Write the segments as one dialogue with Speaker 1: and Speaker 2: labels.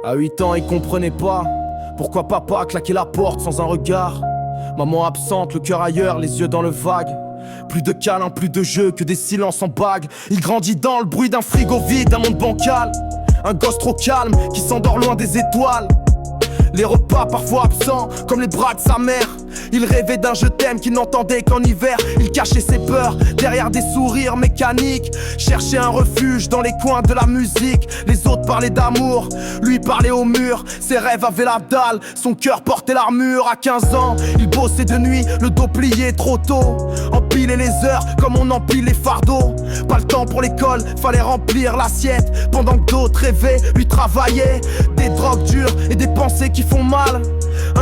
Speaker 1: À 8 ans, il comprenait pas pourquoi papa claquait la porte sans un regard. Maman absente, le cœur ailleurs, les yeux dans le vague. Plus de câlins, plus de jeux, que des silences en bague. Il grandit dans le bruit d'un frigo vide, un monde bancal. Un gosse trop calme, qui s'endort loin des étoiles. Les repas parfois absents, comme les bras de sa mère. Il rêvait d'un je t'aime qu'il n'entendait qu'en hiver. Il cachait ses peurs derrière des sourires mécaniques. Cherchait un refuge dans les coins de la musique. Les autres parlaient d'amour, lui parlait au mur. Ses rêves avaient la dalle, son cœur portait l'armure. À 15 ans, il bossait de nuit, le dos plié trop tôt. Empiler les heures comme on empile les fardeaux. Pas le temps pour l'école, fallait remplir l'assiette. Pendant que d'autres rêvaient, lui travaillaient. Des drogues dures et des pensées qui font mal.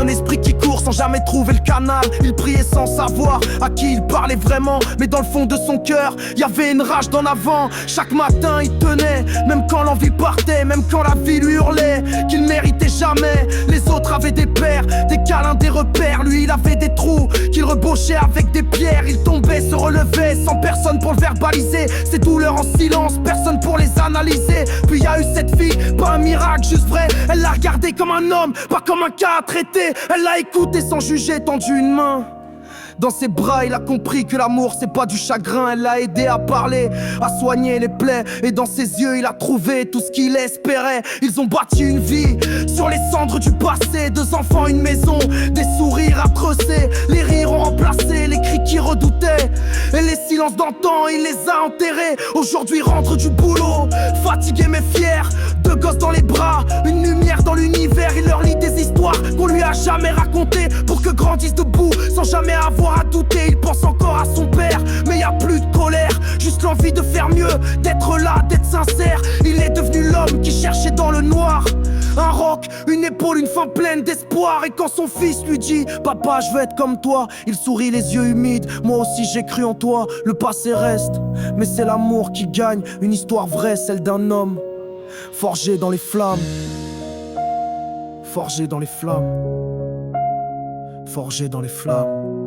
Speaker 1: Un esprit qui court sans jamais trouver le canal. Il priait sans savoir à qui il parlait vraiment. Mais dans le fond de son cœur, y avait une rage d'en avant. Chaque matin il tenait, même quand l'envie partait. Même quand la vie lui hurlait qu'il méritait jamais. Les autres avaient des pères, des câlins, des repères. Lui il avait des trous qu'il rebauchait avec des pierres. Il tombait, se relevait, sans personne pour le verbaliser. Ses douleurs en silence, personne pour les analyser. Puis y a eu cette fille, pas un miracle, juste vrai. Elle l'a regardé comme un homme, pas comme un cas à traiter. Elle l'a écouté sans juger, tendu une main. Dans ses bras, il a compris que l'amour c'est pas du chagrin. Elle l'a aidé à parler, à soigner les plaies. Et dans ses yeux, il a trouvé tout ce qu'il espérait. Ils ont bâti une vie sur les cendres du passé. 2 enfants, une maison, des sourires à trosser. Les rires ont remplacé les cris qui redoutaient. Et les silences d'antan, il les a enterrés. Aujourd'hui, rentre du boulot, fatigué mais fier. 2 gosses dans les bras, une lumière dans l'univers. Il leur lit des histoires qu'on lui a jamais racontées. Pour que grandissent debout, sans jamais avoir à douter. Il pense encore à son père, mais y a plus de colère. Juste l'envie de faire mieux, d'être là, d'être sincère. Il est devenu l'homme qui cherchait dans le noir. Un roc, une épaule, une fin pleine d'espoir. Et quand son fils lui dit « Papa, je veux être comme toi », il sourit les yeux humides. Moi aussi j'ai cru en toi, le passé reste. Mais c'est l'amour qui gagne, une histoire vraie, celle d'un homme forgé dans les flammes. Forgé dans les flammes. Forgé dans les flammes.